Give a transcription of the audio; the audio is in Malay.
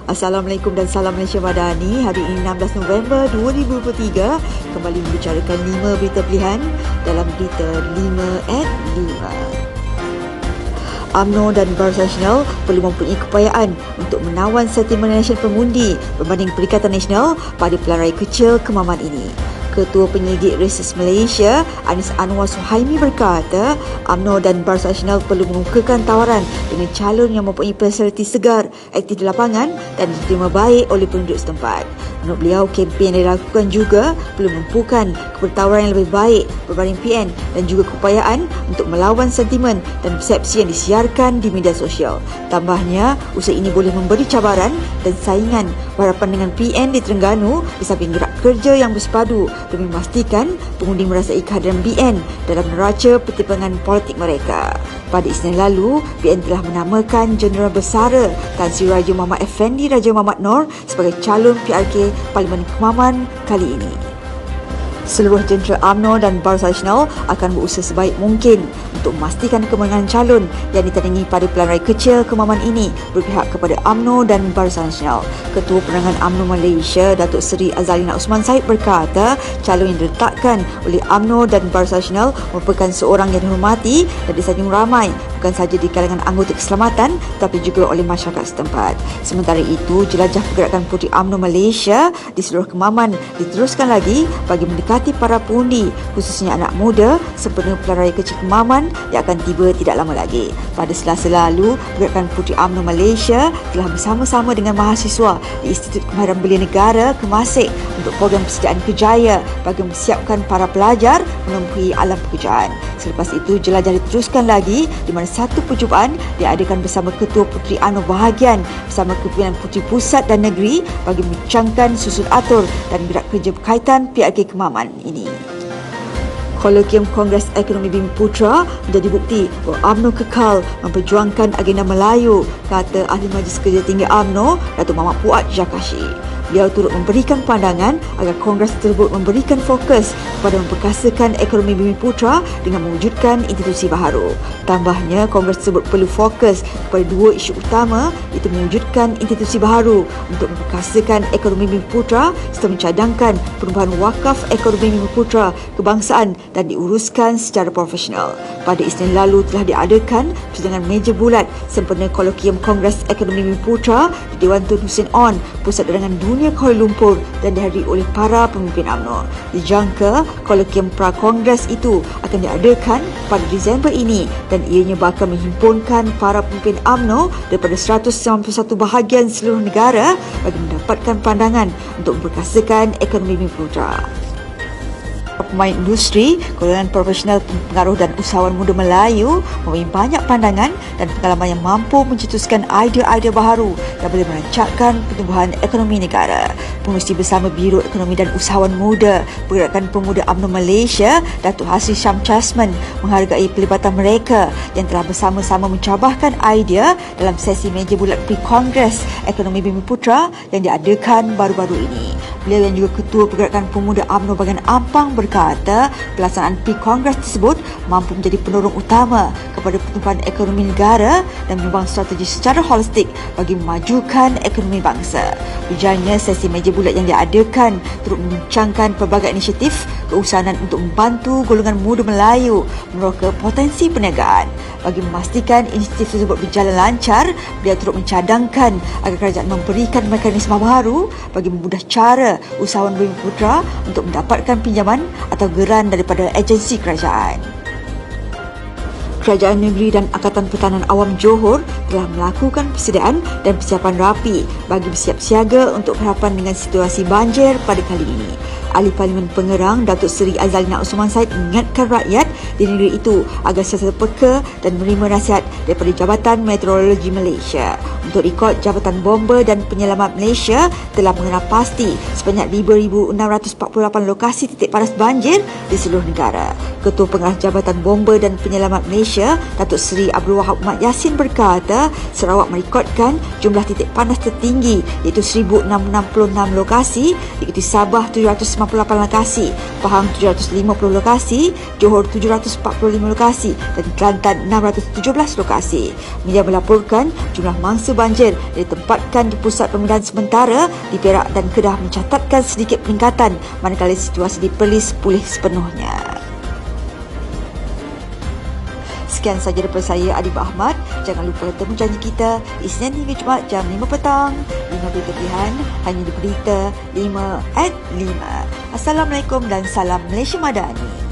Assalamualaikum dan salam Malaysia Madani. Hari ini 16 November 2023 kembali membicarakan 5 berita pilihan dalam berita 5 at 5. UMNO dan Barisan Nasional perlu mempunyai keupayaan untuk menawan sentimen nasional pengundi berbanding Perikatan Nasional pada pilihan raya kecil kemaman ini. Ketua Penyelidik Reses Malaysia, Anis Anwar Suhaimi berkata, UMNO dan Barisan Nasional perlu mengukakan tawaran dengan calon yang mempunyai personaliti segar, aktif di lapangan dan diterima baik oleh penduduk setempat. Menurut beliau, kempen yang dilakukan juga perlu menumpukan kepada tawaran yang lebih baik berbanding PN dan juga keupayaan untuk melawan sentimen dan persepsi yang disiarkan di media sosial. Tambahnya, usaha ini boleh memberi cabaran dan saingan berhadapan dengan PN di Terengganu di samping gerak kerja yang bersepadu demi memastikan pengundi merasai kehadiran BN dalam neraca pertimbangan politik mereka. Pada Isnin lalu, BN telah menamakan Jeneral Bersara Tan Sri Raja Muhammad Effendi Raja Muhammad Noor sebagai calon PRK Parlimen Kemaman kali ini. Seluruh jentera UMNO dan Barisan Nasional akan berusaha sebaik mungkin untuk memastikan kemenangan calon yang ditandingi pada pilihan raya kecil kemaman ini berpihak kepada UMNO dan Barisan Nasional. Ketua Penerangan UMNO Malaysia, Datuk Seri Azalina Osman Said berkata, calon yang diletakkan oleh UMNO dan Barisan Nasional merupakan seorang yang dihormati dan disanjung ramai, bukan sahaja di kalangan anggota keselamatan tetapi juga oleh masyarakat setempat. Sementara itu, jelajah pergerakan Puteri UMNO Malaysia di seluruh kemaman diteruskan lagi bagi mendekati para pengundi, khususnya anak muda, sempena pilihan raya kecil kemaman yang akan tiba tidak lama lagi. Pada Selasa lalu, Pergerakan Puteri UMNO Malaysia telah bersama-sama dengan mahasiswa di Institut Kemahiran Belia Negara Kemasik untuk program persediaan kerjaya bagi mempersiapkan para pelajar menempuhi alam pekerjaan. Selepas itu, jelajah diteruskan lagi di mana satu perjumpaan diadakan bersama Ketua Puteri UMNO Bahagian bersama Kepimpinan Puteri Pusat dan Negeri bagi membincangkan susun atur dan gerak kerja berkaitan PRK Kemaman ini. Kolokium Kongres Ekonomi Bumi Putra menjadi bukti bahawa UMNO kekal memperjuangkan agenda Melayu, kata Ahli Majlis Kerja Tinggi UMNO, Datuk Muhammad Fuad Jakashi. Beliau turut memberikan pandangan agar Kongres tersebut memberikan fokus kepada memperkasakan ekonomi Bumi Putra dengan mewujudkan institusi baharu. Tambahnya, Kongres tersebut perlu fokus kepada dua isu utama, iaitu mewujudkan institusi baharu untuk memperkasakan ekonomi Bumi Putra serta mencadangkan perubahan wakaf ekonomi Bumi Putra kebangsaan dan diuruskan secara profesional. Pada Isnin lalu telah diadakan persidangan meja bulat sempena Kolokium Kongres Ekonomi Bumi Putra di Dewan Tun Hussein On, Pusat Derangan Dunia Kuala Lumpur dan dihadiri oleh para pemimpin UMNO. Dijangka Kolokium Pra-Kongres itu akan diadakan pada Disember ini dan ianya bakal menghimpunkan para pemimpin UMNO daripada 191 bahagian seluruh negara bagi mendapatkan pandangan untuk memperkasakan ekonomi Bumi Putra. Pemain industri, golongan profesional, pengaruh dan usahawan muda Melayu mempunyai banyak pandangan dan pengalaman yang mampu mencetuskan idea-idea baharu yang boleh merancangkan pertumbuhan ekonomi negara. Pengurusi bersama Biro Ekonomi dan Usahawan Muda Pergerakan Pemuda UMNO Malaysia, Datuk Hasri Syam Chasman, menghargai pelibatan mereka yang telah bersama-sama mencabarkan idea dalam sesi meja bulat Pre-Kongres Ekonomi Bumi Putra yang diadakan baru-baru ini. Beliau yang juga Ketua Pergerakan Pemuda UMNO Bahagian Ampang berkata, pelaksanaan Pre-Kongres tersebut mampu menjadi penolong utama kepada pertumbuhan ekonomi negara dan menyumbang strategi secara holistik bagi memajukan ekonomi bangsa. Ujarnya, sesi meja bulat yang diadakan turut membincangkan pelbagai inisiatif keusahanan untuk membantu golongan muda Melayu meneroka potensi perniagaan. Bagi memastikan inisiatif tersebut berjalan lancar, beliau turut mencadangkan agar kerajaan memberikan mekanisme baru bagi memudah cara usahawan Bumi Putra untuk mendapatkan pinjaman atau geran daripada agensi kerajaan. Kerajaan Negeri dan Angkatan Pertahanan Awam Johor telah melakukan persediaan dan persiapan rapi bagi bersiap siaga untuk berhadapan dengan situasi banjir pada kali ini. Ahli Parlimen Pengerang Datuk Seri Azalina Osman Said mengingatkan rakyat di negeri itu agar sentiasa peka dan menerima nasihat daripada Jabatan Meteorologi Malaysia. Untuk rekod, Jabatan Bomba dan Penyelamat Malaysia telah mengenal pasti sebanyak 5,648 lokasi titik panas banjir di seluruh negara. Ketua Pengarah Jabatan Bomba dan Penyelamat Malaysia Malaysia, Datuk Seri Abdul Wahab Mat Yassin berkata, Sarawak merekodkan jumlah titik panas tertinggi iaitu 1,666 lokasi, diikuti Sabah 798 lokasi, Pahang 750 lokasi, Johor 745 lokasi dan Kelantan 617 lokasi. Media melaporkan jumlah mangsa banjir yang ditempatkan di pusat pemudaan sementara di Perak dan Kedah mencatatkan sedikit peningkatan manakala situasi di Perlis pulih sepenuhnya. Sekian sahaja daripada saya, Adib Ahmad. Jangan lupa temu janji kita Isnin hingga Jumaat jam 5 petang. 5 berita pilihan hanya di Berita 5 at 5. Assalamualaikum dan salam Malaysia Madani.